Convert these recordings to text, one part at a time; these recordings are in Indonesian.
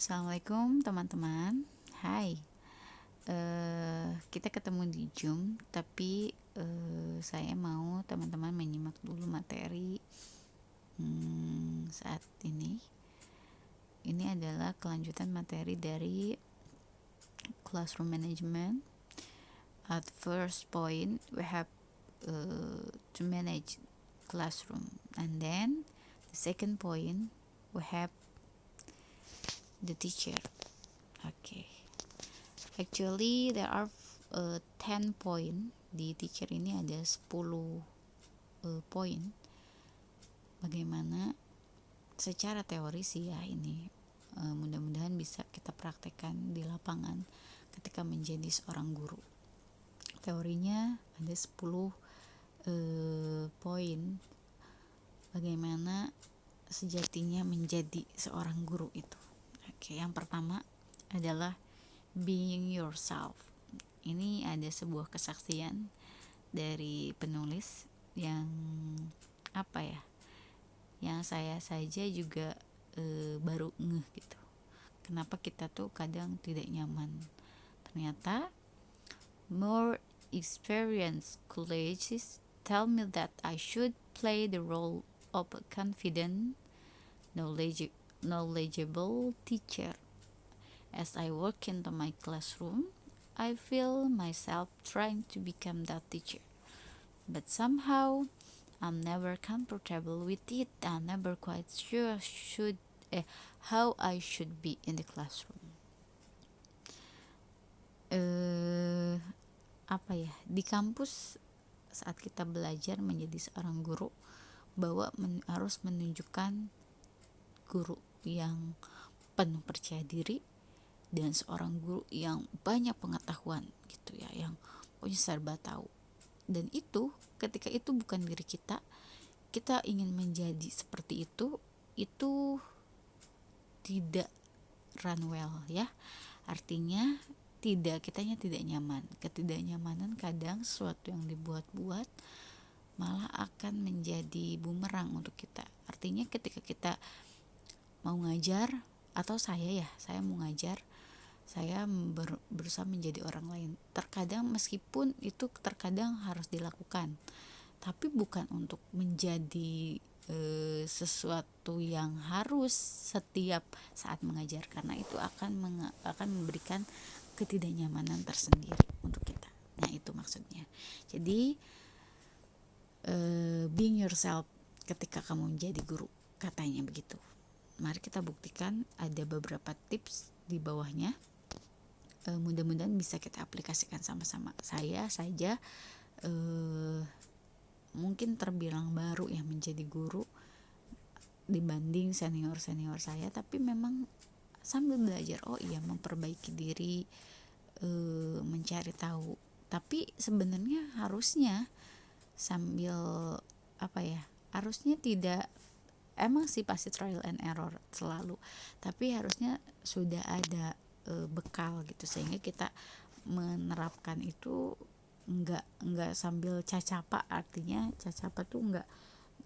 Assalamualaikum teman-teman. Hai, kita ketemu di Zoom, tapi saya mau teman-teman menyimak dulu materi saat ini. Ini adalah kelanjutan materi dari classroom management. At first point, we have to manage classroom, and then the second point, we have the teacher. Okay. Actually, there are 10 point. Di teacher ini ada 10 poin. Bagaimana secara teori sih ya ini mudah-mudahan bisa kita praktekkan di lapangan ketika menjadi seorang guru. Teorinya ada 10 poin bagaimana sejatinya menjadi seorang guru itu. Oke, yang pertama adalah being yourself. Ini ada sebuah kesaksian dari penulis yang yang saya saja juga baru ngeh gitu. Kenapa kita tuh kadang tidak nyaman. Ternyata more experienced colleagues tell me that I should play the role of a confident, knowledgeable teacher. As I walk into my classroom, I feel myself trying to become that teacher. But somehow, I'm never comfortable with it. I'm never quite sure how I should be in the classroom. Di kampus saat kita belajar menjadi seorang guru, bahwa harus menunjukkan guru yang penuh percaya diri dan seorang guru yang banyak pengetahuan gitu ya, yang punya serba tahu. Dan itu ketika itu bukan diri kita ingin menjadi seperti itu tidak run well ya. Artinya kitanya tidak nyaman. Ketidaknyamanan kadang sesuatu yang dibuat-buat malah akan menjadi bumerang untuk kita. Artinya ketika kita mau ngajar, atau saya mau ngajar, saya berusaha menjadi orang lain. Terkadang meskipun itu terkadang harus dilakukan, tapi bukan untuk menjadi sesuatu yang harus setiap saat mengajar, karena itu akan memberikan ketidaknyamanan tersendiri untuk kita. Nah, itu maksudnya. Jadi being yourself ketika kamu menjadi guru, katanya begitu. Mari kita buktikan, ada beberapa tips di bawahnya. Mudah-mudahan bisa kita aplikasikan sama-sama. Saya saja mungkin terbilang baru ya menjadi guru dibanding senior-senior saya, tapi memang sambil belajar, memperbaiki diri, mencari tahu. Tapi sebenarnya harusnya sambil harusnya tidak, emang sih pasti trial and error selalu, tapi harusnya sudah ada bekal gitu, sehingga kita menerapkan itu enggak sambil cacapa. Artinya cacapa tuh enggak,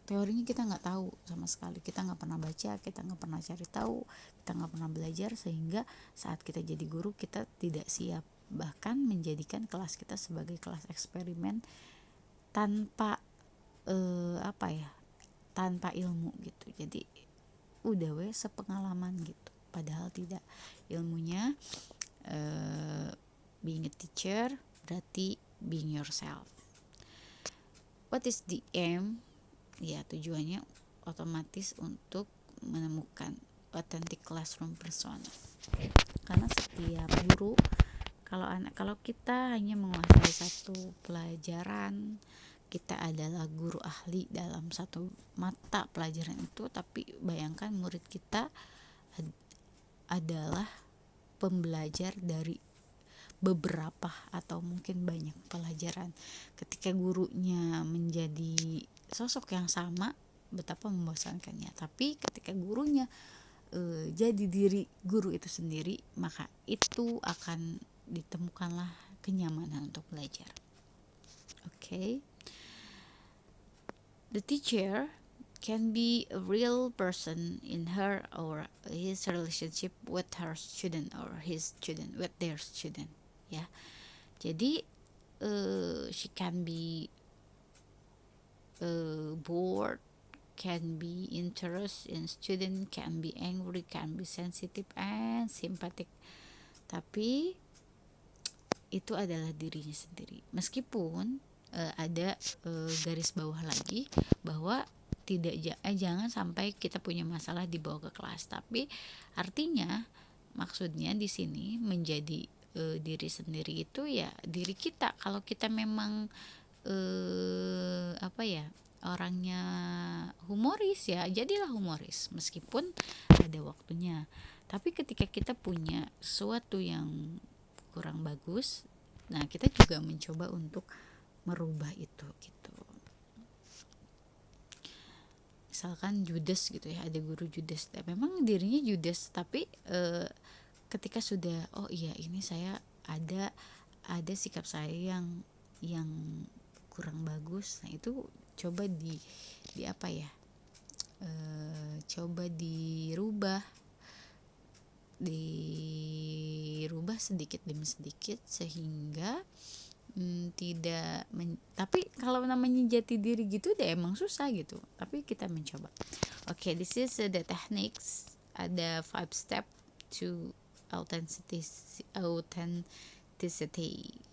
teorinya kita nggak tahu sama sekali, kita nggak pernah baca, kita nggak pernah cari tahu, kita nggak pernah belajar, sehingga saat kita jadi guru kita tidak siap, bahkan menjadikan kelas kita sebagai kelas eksperimen tanpa tanpa ilmu gitu. Jadi udah sepengalaman gitu, padahal tidak. Ilmunya being a teacher berarti being yourself. What is the aim? Ya, tujuannya otomatis untuk menemukan authentic classroom persona. Karena setiap guru, kalau kita hanya menguasai satu pelajaran, kita adalah guru ahli dalam satu mata pelajaran itu, tapi bayangkan murid kita adalah pembelajar dari beberapa atau mungkin banyak pelajaran. Ketika gurunya menjadi sosok yang sama, betapa membosankannya. Tapi ketika gurunya jadi diri guru itu sendiri, maka itu akan ditemukanlah kenyamanan untuk belajar. Okay. The teacher can be a real person in her or his relationship with her student or his student with their student, ya. Jadi she can be bored, can be interest in student, can be angry, can be sensitive and sympathetic. Tapi itu adalah dirinya sendiri. Meskipun ada garis bawah lagi bahwa jangan sampai kita punya masalah dibawa ke kelas. Tapi artinya maksudnya di sini menjadi diri sendiri itu ya diri kita. Kalau kita memang orangnya humoris, ya jadilah humoris meskipun ada waktunya. Tapi ketika kita punya sesuatu yang kurang bagus, nah kita juga mencoba untuk merubah itu gitu. Misalkan judes gitu ya, ada guru judes, memang dirinya judes, tapi ketika sudah oh iya ini saya ada sikap saya yang kurang bagus, nah itu coba coba dirubah sedikit demi sedikit sehingga tapi kalau namanya jati diri gitu deh emang susah gitu, tapi kita mencoba. Okay, this is the techniques, ada 5 step to authenticity.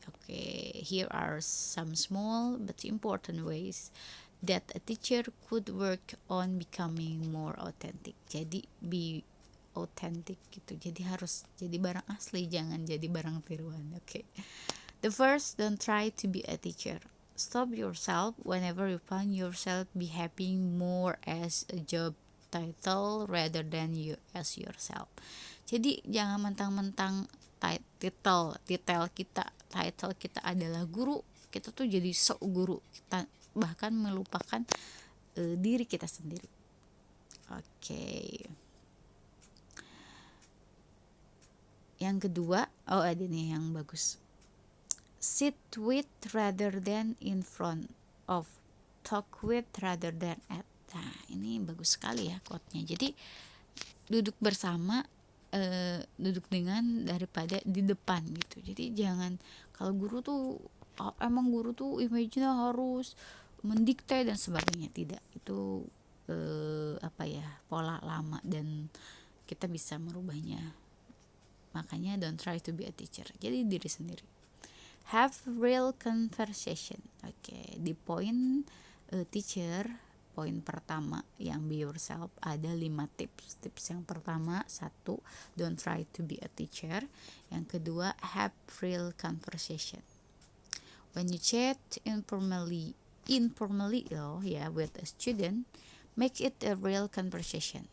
Okay, here are some small but important ways that a teacher could work on becoming more authentic. Jadi be authentic gitu, jadi harus jadi barang asli, jangan jadi barang tiruan. Okay, the first, don't try to be a teacher. Stop yourself whenever you find yourself behaving more as a job title rather than you as yourself. Jadi jangan mentang-mentang title kita adalah guru, kita tuh jadi sok guru, kita bahkan melupakan diri kita sendiri. Oke. Yang kedua, ada nih yang bagus. Sit with rather than in front of, talk with rather than at. Nah, ini bagus sekali ya quote-nya. Jadi duduk bersama, duduk dengan daripada di depan gitu. Jadi jangan, kalau guru tuh emang guru tuh image-nya harus mendikte dan sebagainya, tidak. Itu pola lama dan kita bisa merubahnya. Makanya don't try to be a teacher. Jadi diri sendiri. Have real conversation. Okay, di poin teacher, poin pertama yang be yourself, ada 5 tips. Tips yang pertama, 1, don't try to be a teacher. Yang kedua, have real conversation. When you chat informally with a student, make it a real conversation.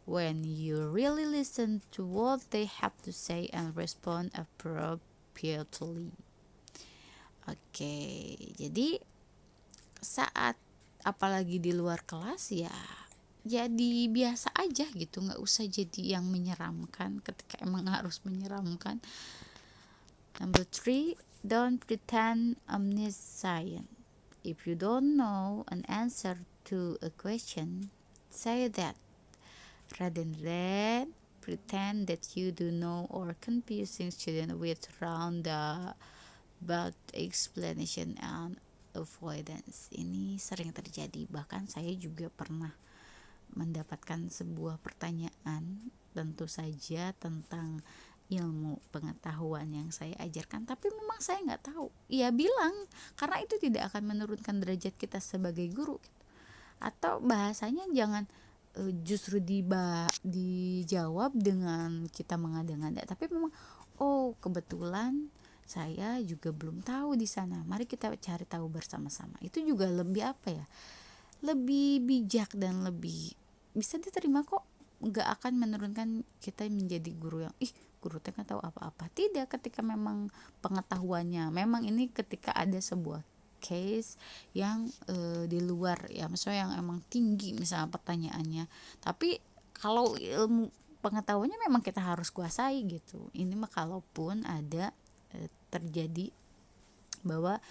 When you really listen to what they have to say and respond appropriately. Oke, jadi saat apalagi di luar kelas ya jadi biasa aja gitu, nggak usah jadi yang menyeramkan ketika emang harus menyeramkan. Number 3, don't pretend omniscient. If you don't know an answer to a question, say that rather than pretend that you do know or confusing student with roundabout explanation and avoidance. Ini sering terjadi, bahkan saya juga pernah mendapatkan sebuah pertanyaan tentu saja tentang ilmu pengetahuan yang saya ajarkan, tapi memang saya nggak tahu. Ya bilang, karena itu tidak akan menurunkan derajat kita sebagai guru gitu. Atau bahasanya jangan justru dijawab dengan kita mengada-ngada, tapi memang kebetulan saya juga belum tahu di sana, mari kita cari tahu bersama-sama. Itu juga lebih lebih bijak dan lebih bisa diterima kok, nggak akan menurunkan kita menjadi guru yang guru teh nggak tahu apa-apa. Tidak, ketika memang pengetahuannya memang ini ketika ada sebuah case yang di luar ya, misalnya yang emang tinggi misalnya pertanyaannya, tapi kalau ilmu pengetahuannya memang kita harus kuasai gitu. Ini mah kalaupun ada terjadi bahwa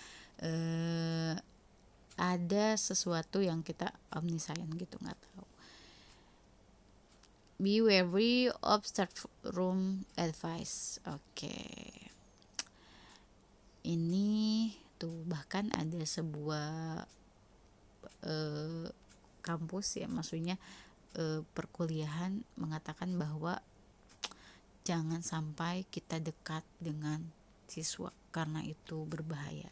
ada sesuatu yang kita omniscient gitu, nggak tahu. Be wary of start room advice. Oke. Ini tuh bahkan ada sebuah kampus ya, maksudnya perkuliahan mengatakan bahwa jangan sampai kita dekat dengan siswa karena itu berbahaya.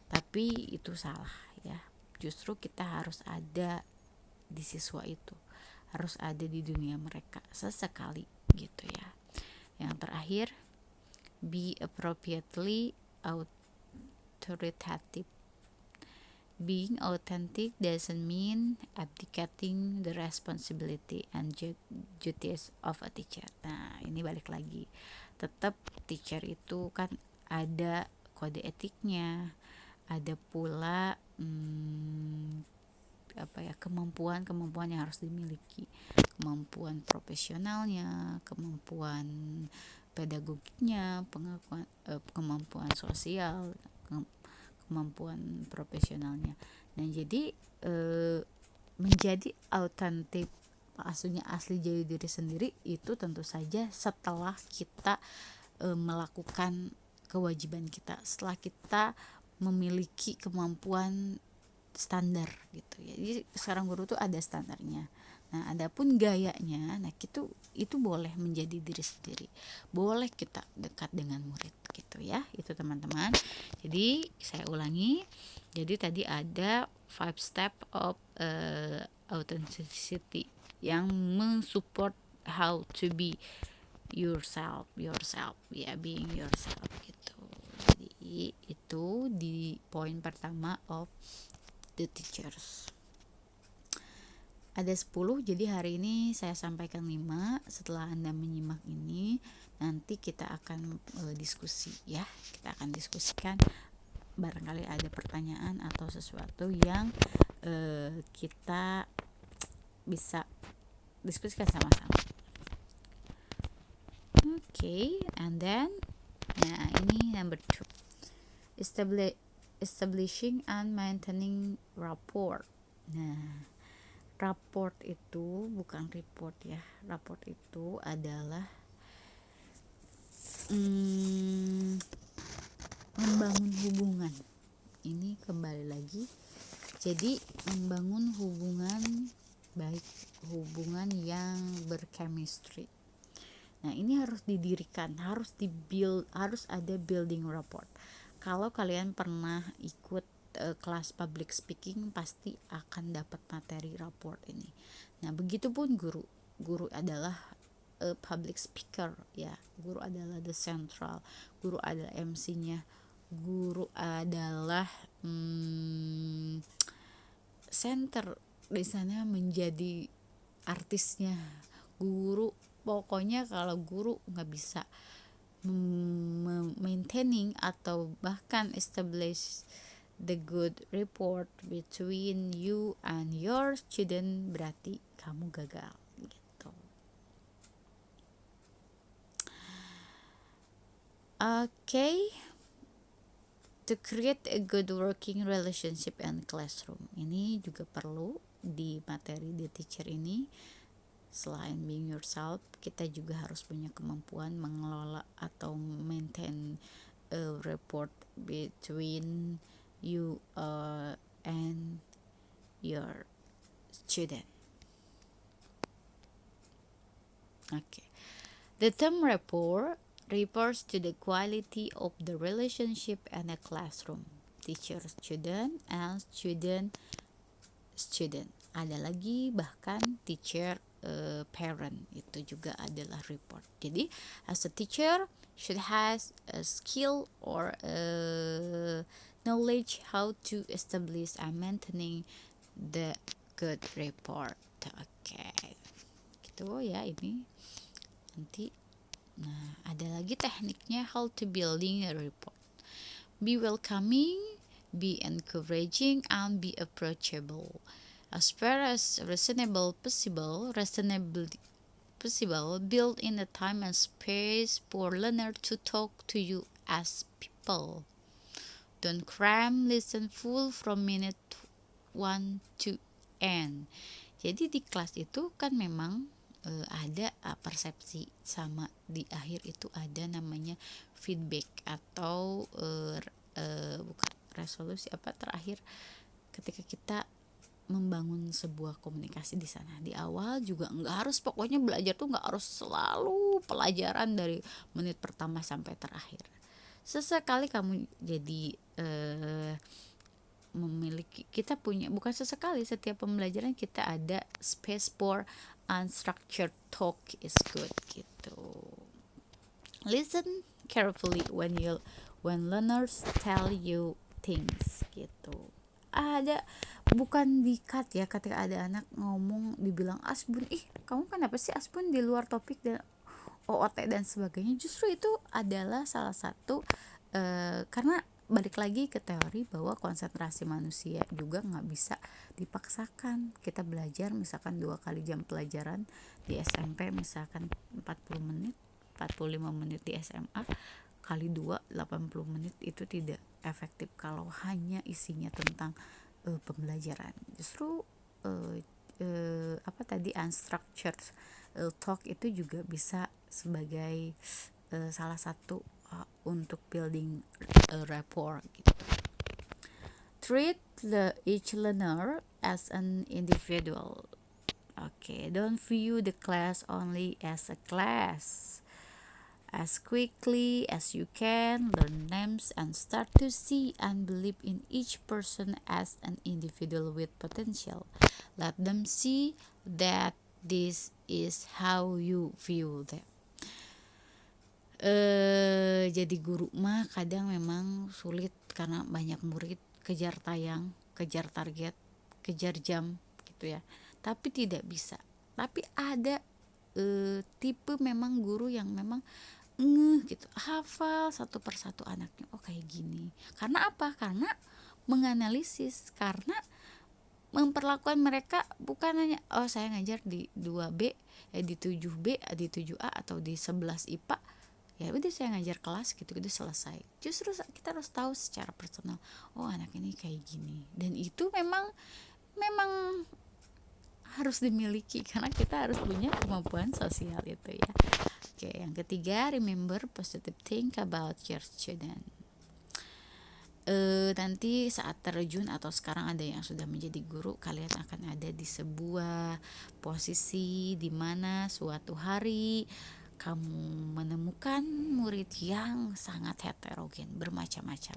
Tapi itu salah ya. Justru kita harus ada di siswa itu, harus ada di dunia mereka sesekali gitu ya. Yang terakhir, be appropriately authoritative. Being authentic doesn't mean abdicating the responsibility and duties of a teacher. Nah, ini balik lagi. Tetap teacher itu kan ada kode etiknya, ada pula kemampuan yang harus dimiliki, kemampuan profesionalnya, kemampuan pedagogiknya, kemampuan sosial, kemampuan profesionalnya. Nah, jadi menjadi autentik, maksudnya asli jadi diri sendiri, itu tentu saja setelah kita melakukan kewajiban kita, setelah kita memiliki kemampuan standar gitu ya. Jadi seorang guru tuh ada standarnya. Nah, adapun gayanya, nah itu boleh menjadi diri sendiri. Boleh kita dekat dengan murid gitu ya. Itu teman-teman. Jadi saya ulangi. Jadi tadi ada 5 step of authenticity yang mensupport how to be yourself ya, being yourself gitu. Jadi itu di poin pertama of the teachers. Ada 10, jadi hari ini saya sampaikan 5. Setelah Anda menyimak ini, nanti kita akan diskusi ya. Kita akan diskusikan, barangkali ada pertanyaan atau sesuatu yang kita bisa diskusikan sama-sama. Okay, and then nah ini number 2. Establishing and maintaining rapport. Nah, rapport itu bukan report ya. Rapport itu adalah membangun hubungan. Ini kembali lagi. Jadi membangun hubungan baik, hubungan yang berchemistry. Nah, ini harus didirikan, harus ada building rapport. Kalau kalian pernah ikut kelas public speaking, pasti akan dapat materi rapport ini. Nah, begitupun guru. Guru adalah public speaker ya. Guru adalah the central. Guru adalah MC-nya. Guru adalah center di sana, menjadi artisnya. Guru pokoknya kalau guru nggak bisa maintaining atau bahkan establish the good rapport between you and your student, berarti kamu gagal gitu. Okay, to create a good working relationship and classroom, ini juga perlu di materi The Teacher ini. Selain being yourself, kita juga harus punya kemampuan mengelola atau maintain a rapport between you and your student. Okay. The term rapport refers to the quality of the relationship in a classroom, teacher-student and student-student. Ada lagi bahkan teacher parent, itu juga adalah report. Jadi as a teacher should has a skill or knowledge how to establish and maintaining the good report. Okay, gitu ya ini nanti. Nah, ada lagi tekniknya how to building a report. Be welcoming, be encouraging, and be approachable. As far as reasonably possible, build in a time and space for learners to talk to you as people. Don't cram, listen full from minute want to end. Jadi di kelas itu kan memang ada persepsi, sama di akhir itu ada namanya feedback atau bukan resolusi, apa terakhir ketika kita membangun sebuah komunikasi di sana. Di awal juga nggak harus, pokoknya belajar tuh nggak harus selalu pelajaran dari menit pertama sampai terakhir. Sesekali kamu jadi memiliki, kita punya, bukan sesekali, setiap pembelajaran kita ada space for unstructured talk is good gitu. Listen carefully when learners tell you things gitu. Ada, bukan di-cut ya, ketika ada anak ngomong dibilang Asbun, kamu kenapa sih Asbun di luar topik dan OOT dan sebagainya. Justru itu adalah salah satu karena balik lagi ke teori bahwa konsentrasi manusia juga nggak bisa dipaksakan. Kita belajar misalkan 2 kali jam pelajaran di SMP, misalkan 40 menit, 45 menit di SMA, kali 2 80 menit, itu tidak efektif kalau hanya isinya tentang pembelajaran. Justru unstructured talk itu juga bisa sebagai salah satu untuk building rapport gitu. Treat each learner as an individual. Okay, don't view the class only as a class. As quickly as you can, learn names and start to see and believe in each person as an individual with potential. Let them see that this is how you view them. Jadi guru mah kadang memang sulit karena banyak murid, kejar tayang, kejar target, kejar jam gitu ya. Tapi tidak bisa. Tapi ada tipe memang guru yang memang gitu, hafal satu persatu anaknya, oh kayak gini. Karena apa? Karena menganalisis, karena memperlakukan mereka bukan hanya saya ngajar di 2B, di 7B, di 7A atau di 11 IPA. Ya udah saya ngajar kelas gitu selesai. Justru kita harus tahu secara personal, oh anak ini kayak gini. Dan itu memang harus dimiliki karena kita harus punya kemampuan sosial itu ya. Oke, yang ketiga, remember positive think about your student. Nanti saat terjun atau sekarang ada yang sudah menjadi guru, kalian akan ada di sebuah posisi di mana suatu hari kamu menemukan murid yang sangat heterogen, bermacam-macam.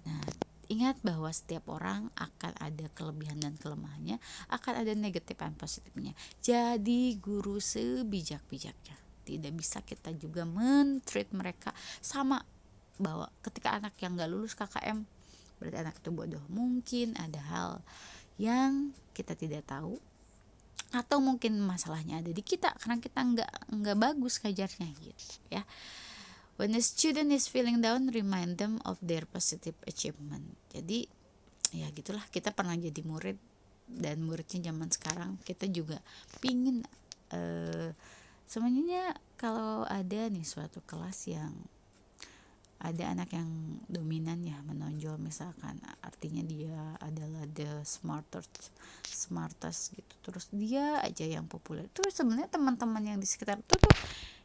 Nah, ingat bahwa setiap orang akan ada kelebihan dan kelemahannya, akan ada negatif dan positifnya. Jadi guru sebijak-bijaknya. Tidak bisa kita juga men-treat mereka sama, bahwa ketika anak yang gak lulus KKM berarti anak itu bodoh. Mungkin ada hal yang kita tidak tahu, atau mungkin masalahnya ada di kita karena kita nggak bagus ngajarnya gitu ya. When a student is feeling down, remind them of their positive achievement. Jadi ya gitulah, kita pernah jadi murid dan muridnya zaman sekarang kita juga pingin sebenarnya kalau ada nih suatu kelas yang ada anak yang dominan ya, menonjol misalkan, artinya dia adalah the smartest gitu, terus dia aja yang populer, terus sebenarnya teman-teman yang di sekitar itu tuh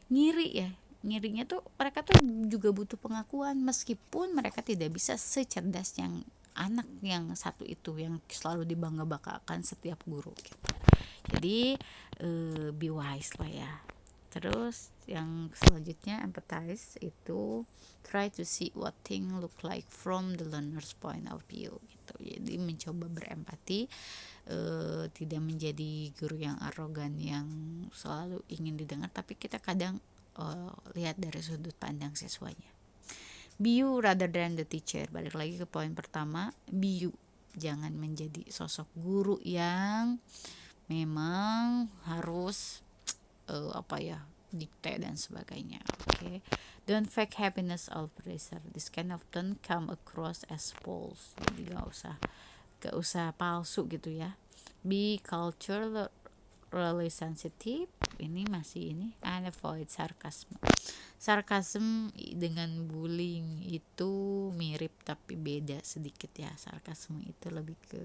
ngirinya tuh mereka tuh juga butuh pengakuan, meskipun mereka tidak bisa secerdas yang anak yang satu itu yang selalu dibangga-banggakan setiap guru gitu. Jadi be wise lah ya. Terus yang selanjutnya, empathize, itu try to see what thing look like from the learner's point of view gitu. Jadi mencoba berempati, tidak menjadi guru yang arogan yang selalu ingin didengar, tapi kita kadang lihat dari sudut pandang siswanya. Be you rather than the teacher. Balik lagi ke poin pertama, be you. Jangan menjadi sosok guru yang memang harus dikte dan sebagainya. Okay. Don't fake happiness or pleasure. This can often come across as false. Jadi gak usah palsu gitu ya. Be cultural really sensitive. Ini masih ini, and avoid sarcasm. Sarcasm dengan bullying itu mirip tapi beda sedikit ya. Sarcasm itu lebih ke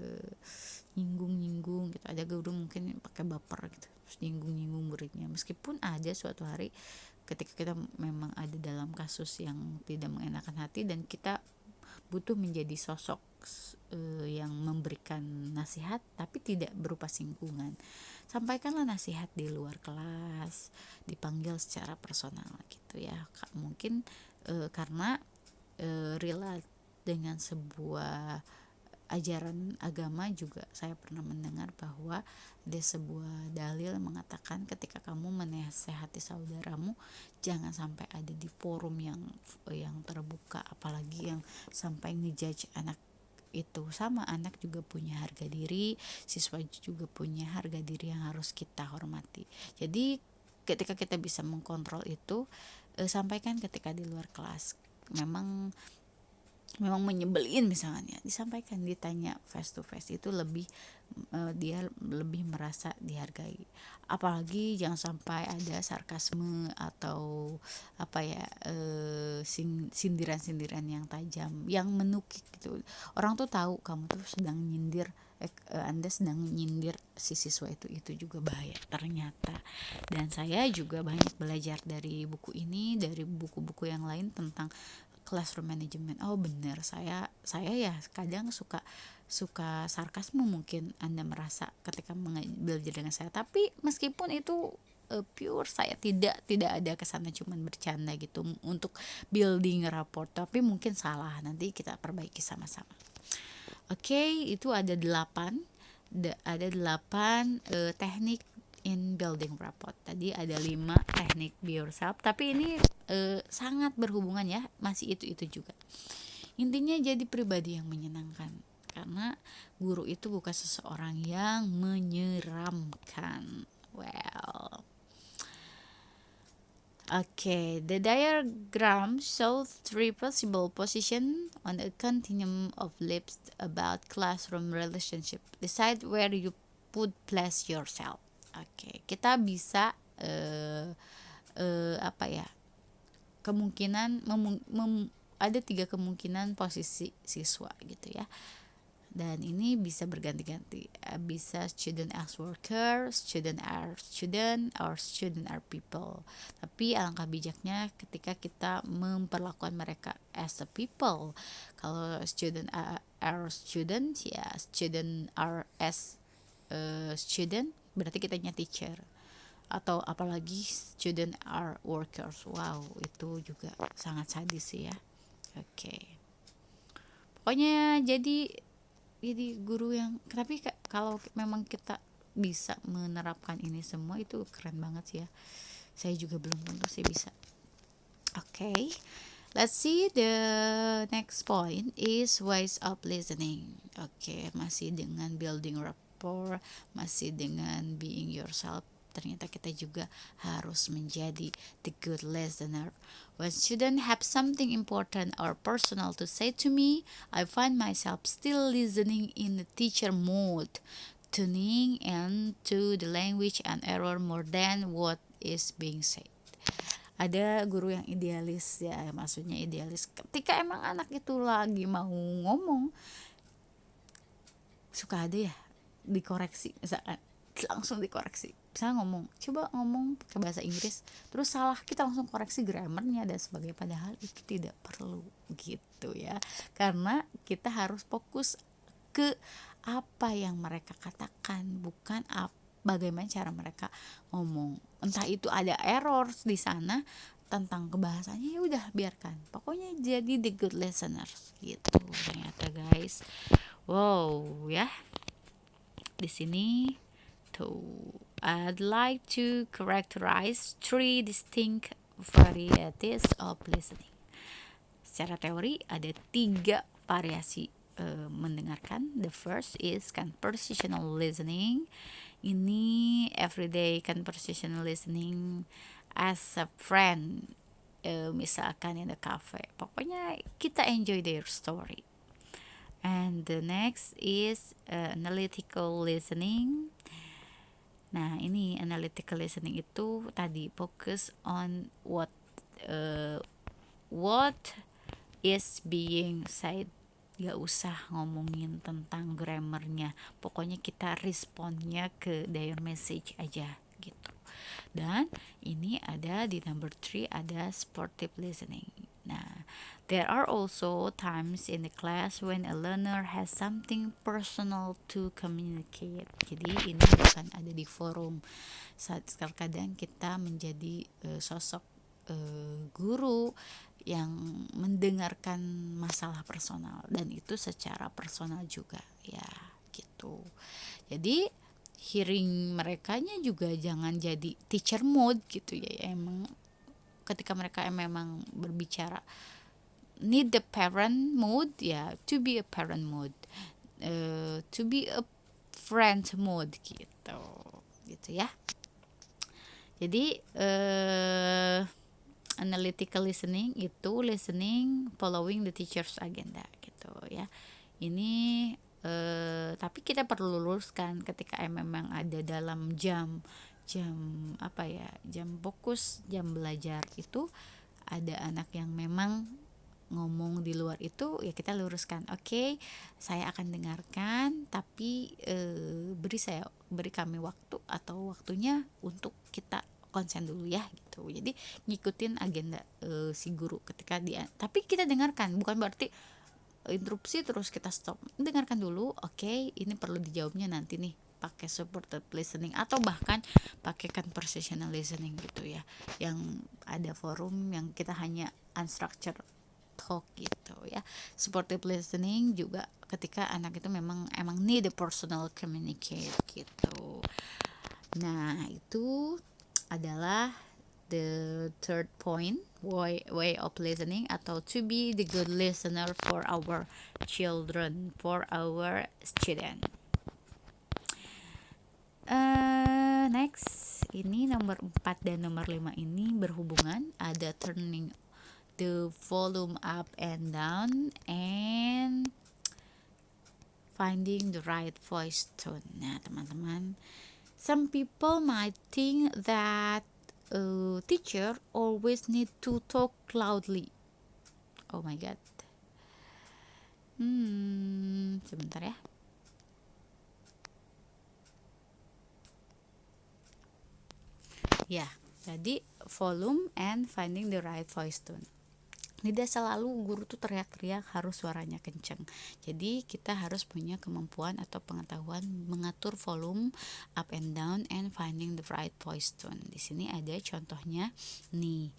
nyinggung-nyinggung gitu. Ada guru mungkin pakai baper gitu, terus nyinggung-nyinggung muridnya. Meskipun ada suatu hari ketika kita memang ada dalam kasus yang tidak mengenakan hati dan kita butuh menjadi sosok yang memberikan nasihat tapi tidak berupa singgungan. Sampaikanlah nasihat di luar kelas, dipanggil secara personal gitu ya. Mungkin karena relate dengan sebuah ajaran agama juga. Saya pernah mendengar bahwa ada sebuah dalil yang mengatakan ketika kamu menasehati saudaramu, jangan sampai ada di forum yang terbuka, apalagi yang sampai ngejudge anak itu. Sama, anak juga punya harga diri, siswa juga punya harga diri yang harus kita hormati. Jadi ketika kita bisa mengkontrol itu, sampaikan ketika di luar kelas. Memang menyebelin misalnya, disampaikan, ditanya face to face, itu lebih dia lebih merasa dihargai. Apalagi jangan sampai ada sarkasme atau apa ya, sindiran-sindiran yang tajam, yang menukik gitu. Orang tuh tahu kamu tuh sedang nyindir, Anda sedang nyindir si siswa itu juga bahaya ternyata. Dan saya juga banyak belajar dari buku ini, dari buku-buku yang lain tentang classroom management. Oh benar, saya ya kadang suka sarkasme, mungkin Anda merasa ketika belajar dengan saya, tapi meskipun itu pure, saya tidak ada kesana, cuman bercanda gitu untuk building rapport, tapi mungkin salah, nanti kita perbaiki sama-sama. Oke, itu ada 8 teknik in building rapport. Tadi ada 5 teknik be yourself, tapi ini sangat berhubungan ya, masih itu juga. Intinya jadi pribadi yang menyenangkan, karena guru itu bukan seseorang yang menyeramkan. Well, okay, the diagram shows 3 possible positions on a continuum of lips about classroom relationship. Decide where you put place yourself. Oke, kita bisa apa ya? Kemungkinan ada 3 kemungkinan posisi siswa gitu ya. Dan ini bisa berganti-ganti, bisa student as worker, student are student, or student are people. Tapi alangkah bijaknya ketika kita memperlakukan mereka as a people. Kalau student are student, ya student are as student, berarti kitanya teacher. Atau apalagi student are workers. Wow, itu juga sangat sadis ya. Oke. Pokoknya jadi guru yang, tapi kalau memang kita bisa menerapkan ini semua itu keren banget sih ya. Saya juga belum tentu sih bisa. Okay, let's see the next point is ways of listening. Okay, masih dengan building rapport, masih dengan being yourself. Ternyata kita juga harus menjadi the good listener. When students have something important or personal to say to me, I find myself still listening in the teacher mode, tuning into the language and error more than what is being said. Ada guru yang idealis ya, maksudnya idealis ketika emang anak itu lagi mau ngomong, suka ada ya dikoreksi, misalkan langsung dikoreksi, misalnya coba ngomong ke bahasa Inggris terus salah, kita langsung koreksi grammarnya dan sebagainya, padahal itu tidak perlu gitu ya, karena kita harus fokus ke apa yang mereka katakan, bukan bagaimana cara mereka ngomong. Entah itu ada error di sana tentang kebahasannya, ya udah biarkan, pokoknya jadi the good listeners gitu ternyata guys. Wow ya, di sini I'd like to characterize 3 distinct varieties of listening. Secara teori ada 3 variasi mendengarkan. The first is conversational listening. Ini everyday conversational listening as a friend. Misalkan in the cafe, pokoknya kita enjoy their story. And the next is analytical listening. Nah, ini analytical listening itu tadi fokus on uh, what is being said. Gak usah ngomongin tentang grammarnya, pokoknya kita responnya ke their message aja gitu. Dan ini ada di number 3 ada sportive listening. Nah, there are also times in the class when a learner has something personal to communicate. Jadi ini bukan ada di forum. Saat terkadang kita menjadi sosok guru yang mendengarkan masalah personal, dan itu secara personal juga ya gitu. Jadi hearing merekanya juga jangan jadi teacher mode gitu ya. Emang ketika mereka memang berbicara need the parent mode ya, to be a parent mode, to be a friend mode gitu gitu ya. Jadi analytical listening itu listening following the teacher's agenda gitu ya. Ini tapi kita perlu luruskan ketika memang ada dalam jam jam apa ya, jam fokus, jam belajar itu ada anak yang memang ngomong di luar itu, ya kita luruskan. Oke, saya akan dengarkan, tapi beri kami waktu atau waktunya untuk kita konsen dulu ya gitu. Jadi ngikutin agenda si guru ketika dia, tapi kita dengarkan, bukan berarti interupsi terus kita stop. Dengarkan dulu, oke, ini perlu dijawabnya nanti nih pakai supported listening atau bahkan pakai conversational listening gitu ya, yang ada forum yang kita hanya unstructured talk gitu ya. Supportive listening juga ketika anak itu emang need a personal communicate gitu. Nah, itu adalah the third point, way of listening atau to be the good listener for our children, for our student. Next, ini nomor 4 dan nomor 5 ini berhubungan, ada turning the volume up and down and finding the right voice tone. Nah, teman-teman, some people might think that a teacher always need to talk loudly. Oh my god. Sebentar ya. Ya, jadi volume and finding the right voice tone. Tidak selalu guru tuh teriak-teriak harus suaranya kenceng. Jadi kita harus punya kemampuan atau pengetahuan mengatur volume up and down and finding the right voice tone. Di sini ada contohnya nih.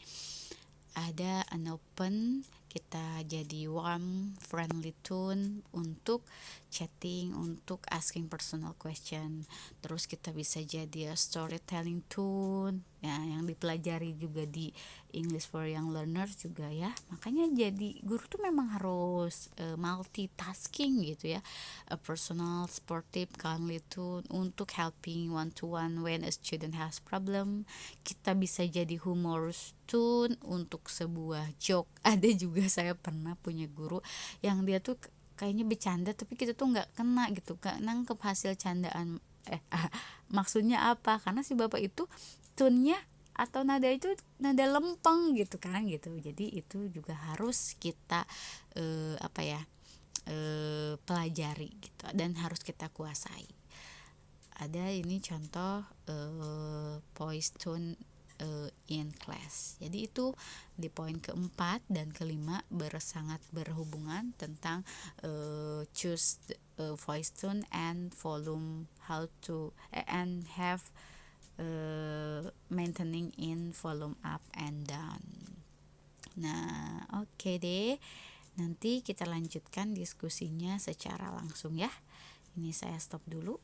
Ada an open, kita jadi warm friendly tone untuk chatting, untuk asking personal question. Terus kita bisa jadi storytelling tone ya, yang dipelajari juga di English for Young Learners juga ya. Makanya jadi guru tuh memang harus multitasking gitu ya. A personal, sportive, kindly tone untuk helping one to one when a student has problem. Kita bisa jadi humorous tone untuk sebuah joke. Ada juga saya pernah punya guru yang dia tuh kayaknya bercanda tapi kita tuh nggak kena gitu, nggak nangkep hasil candaan maksudnya apa, karena si bapak itu tone-nya atau nada itu nada lempeng gitu kan gitu. Jadi itu juga harus kita pelajari gitu dan harus kita kuasai. Ada ini contoh voice tone in class. Jadi itu di poin keempat dan kelima sangat berhubungan tentang choose voice tone and volume, how to and have maintaining in volume up and down. Nah, oke deh. Nanti kita lanjutkan diskusinya secara langsung ya. Ini saya stop dulu.